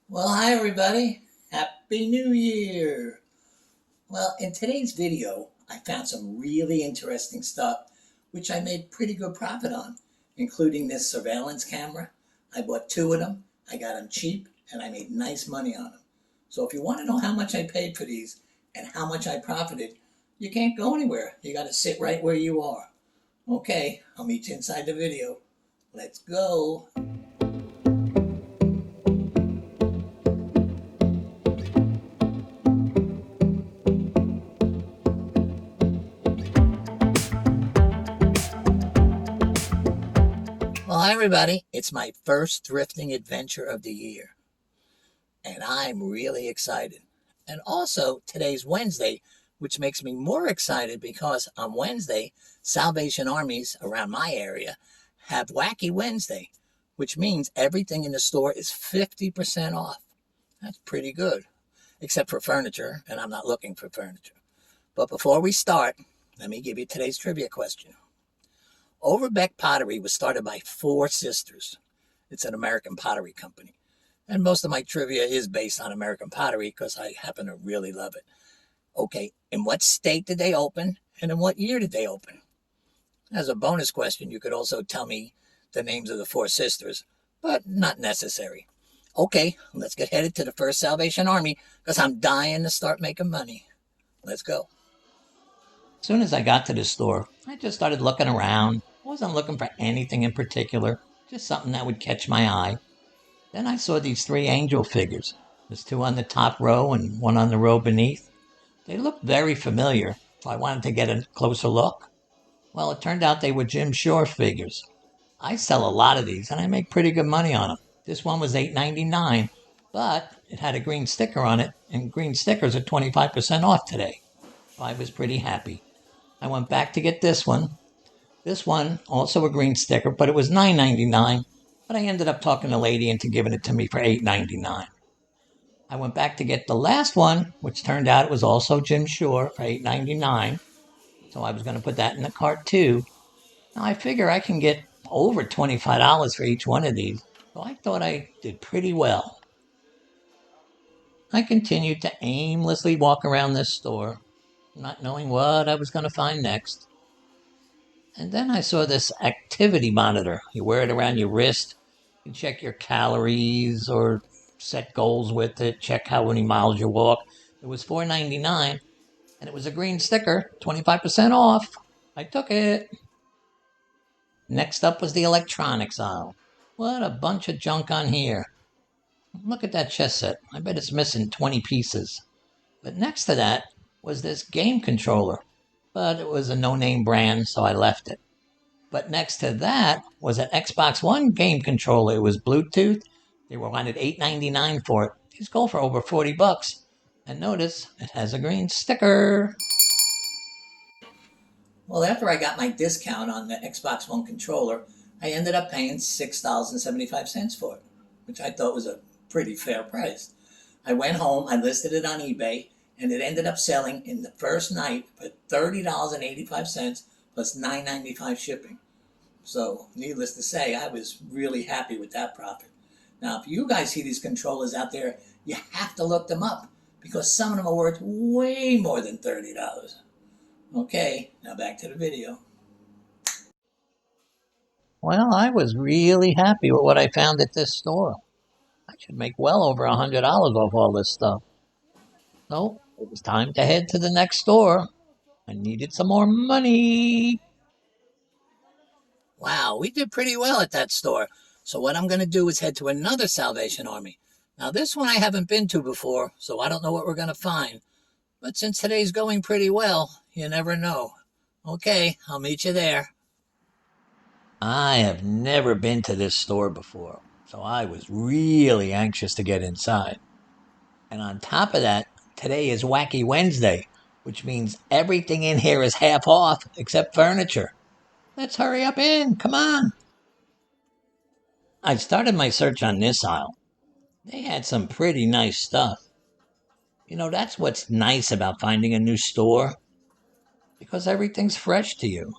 Well, hi everybody. Happy New Year. Well, in today's video, I found some really interesting stuff which I made pretty good profit on, including this surveillance camera. I bought two of them. I got them cheap and I made nice money on them. So if you want to know how much I paid for these and how much I profited, you can't go anywhere. You got to sit right where you are. Okay, I'll meet you inside the video. Let's go. Well, hi everybody. It's my first thrifting adventure of the year, and I'm really excited. And also, today's Wednesday, which makes me more excited because on Wednesday, Salvation Armies around my area have Wacky Wednesday, which means everything in the store is 50% off. That's pretty good, except for furniture, and I'm not looking for furniture. But before we start, let me give you today's trivia question. Overbeck Pottery was started by four sisters. It's an American pottery company. And most of my trivia is based on American pottery because I happen to really love it. Okay, in what state did they open and in what year did they open? As a bonus question, you could also tell me the names of the four sisters, but not necessary. Okay, let's get headed to the First Salvation Army because I'm dying to start making money. Let's go. As soon as I got to the store, I just started looking around. I wasn't looking for anything in particular, just something that would catch my eye. Then I saw these three angel figures. There's two on the top row and one on the row beneath. They looked very familiar, so I wanted to get a closer look. Well, it turned out they were Jim Shore figures. I sell a lot of these and I make pretty good money on them. This one was $8.99, but it had a green sticker on it, and green stickers are 25% off today. So I was pretty happy. I went back to get this one. This one, also a green sticker, but it was $9.99. But I ended up talking the lady into giving it to me for $8.99. I went back to get the last one, which turned out it was also Jim Shore for $8.99. So I was going to put that in the cart too. Now I figure I can get over $25 for each one of these. So I thought I did pretty well. I continued to aimlessly walk around this store, not knowing what I was going to find next. And then I saw this activity monitor. You wear it around your wrist. You can check your calories or set goals with it, check how many miles you walk. It was $4.99 and it was a green sticker, 25% off. I took it. Next up was the electronics aisle. What a bunch of junk on here. Look at that chess set. I bet it's missing 20 pieces. But next to that was this game controller. But it was a no-name brand, so I left it. But next to that was an Xbox One game controller. It was Bluetooth. They were wanted $8.99 for it. These go for over $40. And notice it has a green sticker. Well, after I got my discount on the Xbox One controller, I ended up paying $6.75 for it, which I thought was a pretty fair price. I went home, I listed it on eBay, and it ended up selling in the first night for $30.85 plus $9.95 shipping. So, needless to say, I was really happy with that profit. Now, if you guys see these controllers out there, you have to look them up because some of them are worth way more than $30. Okay, now back to the video. Well, I was really happy with what I found at this store. I should make well over $100 off all this stuff. So, it was time to head to the next store. I needed some more money. Wow, we did pretty well at that store. So what I'm going to do is head to another Salvation Army. Now, this one I haven't been to before, so I don't know what we're going to find. But since today's going pretty well, you never know. Okay, I'll meet you there. I have never been to this store before, so I was really anxious to get inside. And on top of that, today is Wacky Wednesday, which means everything in here is half off except furniture. Let's hurry up in, come on. I started my search on this aisle. They had some pretty nice stuff. You know, that's what's nice about finding a new store, because everything's fresh to you.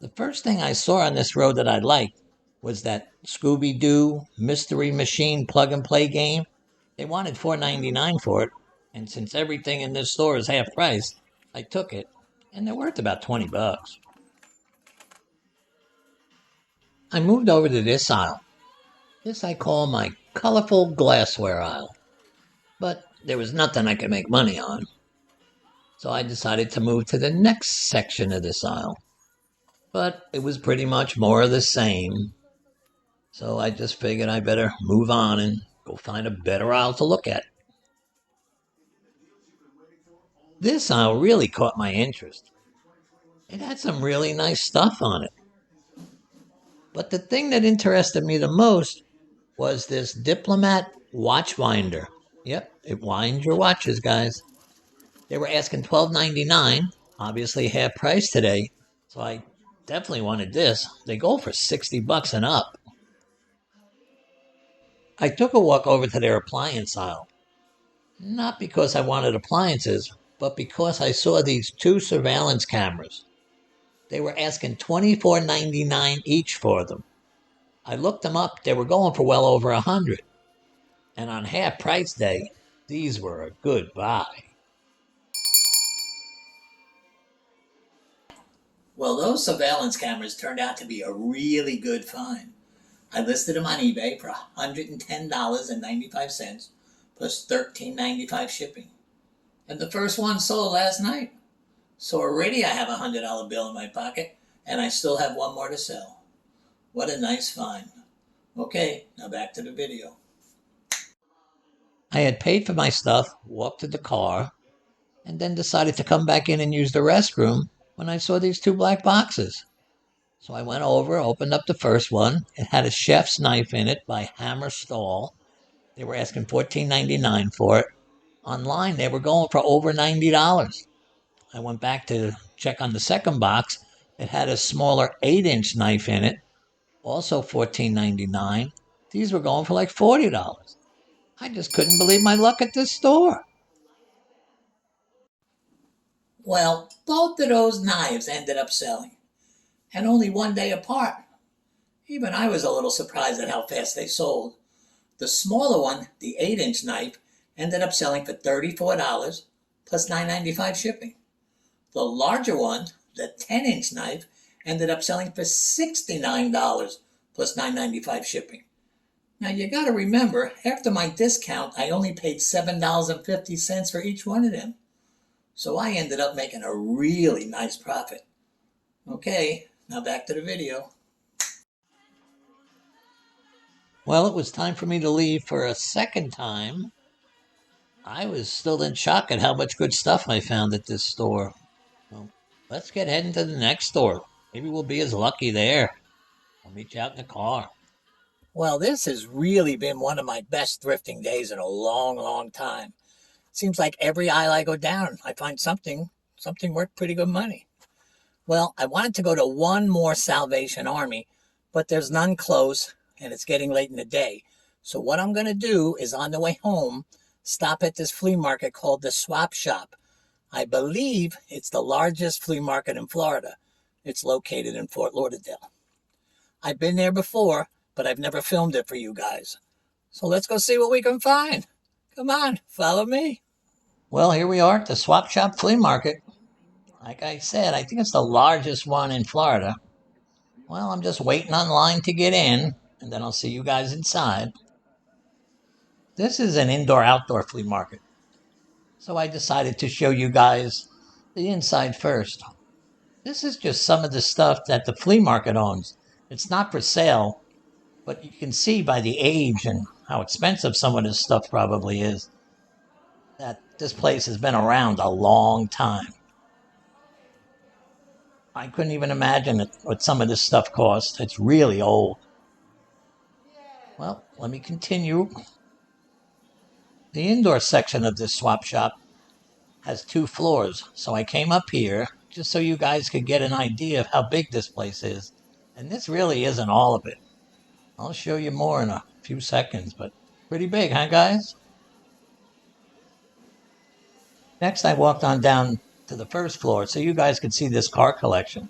The first thing I saw on this road that I liked was that Scooby-Doo Mystery Machine plug and play game. They wanted $4.99 for it, and since everything in this store is half price, I took it, and they're worth about 20 bucks. I moved over to this aisle. This I call my colorful glassware aisle. But there was nothing I could make money on. So I decided to move to the next section of this aisle. But it was pretty much more of the same. So I just figured I better move on and go find a better aisle to look at. This aisle really caught my interest. It had some really nice stuff on it. But the thing that interested me the most was this Diplomat watch winder. Yep, it winds your watches, guys. They were asking $12.99, obviously half price today. So I definitely wanted this. They go for 60 bucks and up. I took a walk over to their appliance aisle. Not because I wanted appliances, but because I saw these two surveillance cameras. They were asking $24.99 each for them. I looked them up. They were going for well over 100. And on half price day, these were a good buy. Well, those surveillance cameras turned out to be a really good find. I listed them on eBay for $110.95 plus $13.95 shipping. And the first one sold last night. So already I have a $100 bill in my pocket and I still have one more to sell. What a nice find. Okay, now back to the video. I had paid for my stuff, walked to the car, and then decided to come back in and use the restroom when I saw these two black boxes. So I went over, opened up the first one. It had a chef's knife in it by Hammer Stall. They were asking $14.99 for it. Online, they were going for over $90. I went back to check on the second box. It had a smaller 8-inch knife in it, also $14.99. These were going for like $40. I just couldn't believe my luck at this store. Well, both of those knives ended up selling, and only one day apart. Even I was a little surprised at how fast they sold. The smaller one, the 8-inch knife, ended up selling for $34 plus $9.95 shipping. The larger one, the 10-inch knife, ended up selling for $69 plus $9.95 shipping. Now you got to remember, after my discount, I only paid $7.50 for each one of them. So I ended up making a really nice profit. Okay, now back to the video. Well, it was time for me to leave for a second time. I was still in shock at how much good stuff I found at this store. Well, let's get heading to the next store. Maybe we'll be as lucky there. I'll meet you out in the car. Well, this has really been one of my best thrifting days in a long, long time. Seems like every aisle I go down, I find something worth pretty good money. Well, I wanted to go to one more Salvation Army, but there's none close, and it's getting late in the day. So what I'm going to do is on the way home, stop at this flea market called the Swap Shop. I believe it's the largest flea market in Florida. It's located in Fort Lauderdale. I've been there before, but I've never filmed it for you guys. So let's go see what we can find. Come on, follow me. Well, here we are at the Swap Shop Flea Market. Like I said, I think it's the largest one in Florida. Well, I'm just waiting online to get in, and then I'll see you guys inside. This is an indoor-outdoor flea market. So I decided to show you guys the inside first. This is just some of the stuff that the flea market owns. It's not for sale, but you can see by the age and how expensive some of this stuff probably is that this place has been around a long time. I couldn't even imagine what some of this stuff costs. It's really old. Well, let me continue. The indoor section of this swap shop has 2 floors, so I came up here just so you guys could get an idea of how big this place is. And this really isn't all of it. I'll show you more in a few seconds, but pretty big, huh, guys? Next, I walked on down to the first floor so you guys could see this car collection.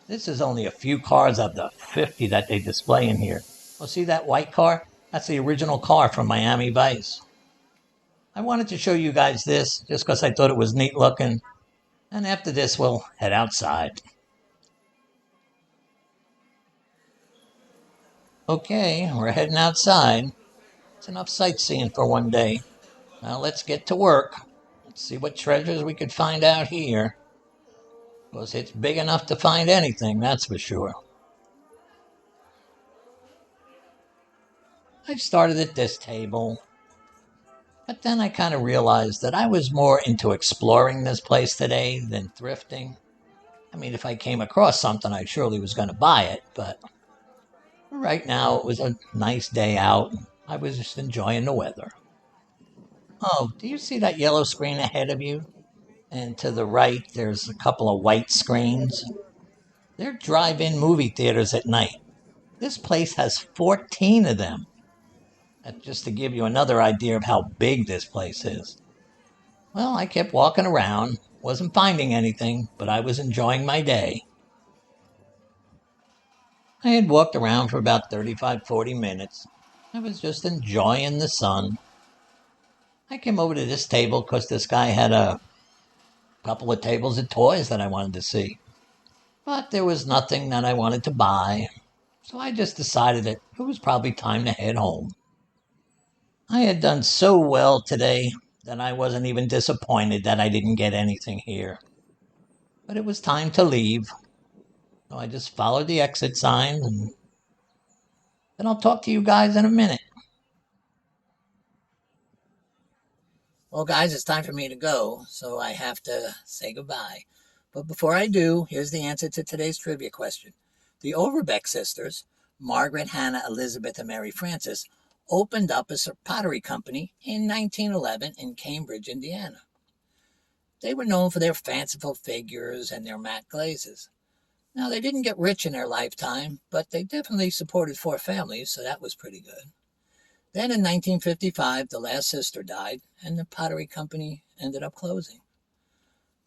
This is only a few cars of the 50 that they display in here. Well, see that white car? That's the original car from Miami Vice. I wanted to show you guys this just because I thought it was neat looking. And after this, we'll head outside. Okay, we're heading outside. It's enough sightseeing for one day. Now let's get to work. Let's see what treasures we could find out here. Because it's big enough to find anything, that's for sure. I started at this table, but then I kind of realized that I was more into exploring this place today than thrifting. I mean, if I came across something, I surely was going to buy it, but right now it was a nice day out. I was just enjoying the weather. Oh, do you see that yellow screen ahead of you? And to the right, there's a couple of white screens. They're drive-in movie theaters at night. This place has 14 of them. That's just to give you another idea of how big this place is. Well, I kept walking around, wasn't finding anything, but I was enjoying my day. I had walked around for about 35-40 minutes. I was just enjoying the sun. I came over to this table because this guy had a couple of tables of toys that I wanted to see. But there was nothing that I wanted to buy, so I just decided that it was probably time to head home. I had done so well today that I wasn't even disappointed that I didn't get anything here. But it was time to leave, so I just followed the exit signs, and then I'll talk to you guys in a minute. Well, guys, it's time for me to go, so I have to say goodbye. But before I do, here's the answer to today's trivia question. The Overbeck sisters, Margaret, Hannah, Elizabeth, and Mary Frances, opened up a pottery company in 1911 in Cambridge, Indiana. They were known for their fanciful figures and their matte glazes. Now, they didn't get rich in their lifetime, but they definitely supported 4 families, so that was pretty good. Then in 1955, the last sister died, and the pottery company ended up closing.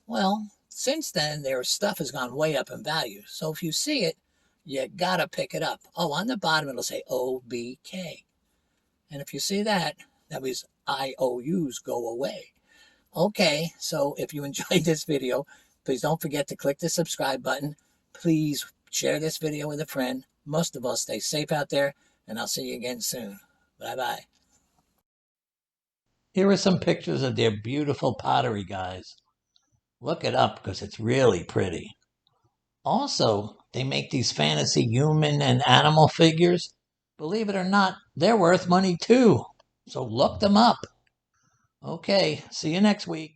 Well, since then, their stuff has gone way up in value, so if you see it, you gotta pick it up. Oh, on the bottom it'll say OBK. And if you see that, that means IOUs go away. Okay, so if you enjoyed this video, please don't forget to click the subscribe button. Please share this video with a friend. Most of all, stay safe out there, and I'll see you again soon. Bye-bye. Here are some pictures of their beautiful pottery, guys. Look it up because it's really pretty. Also, they make these fantasy human and animal figures. Believe it or not, they're worth money too. So look them up. Okay, see you next week.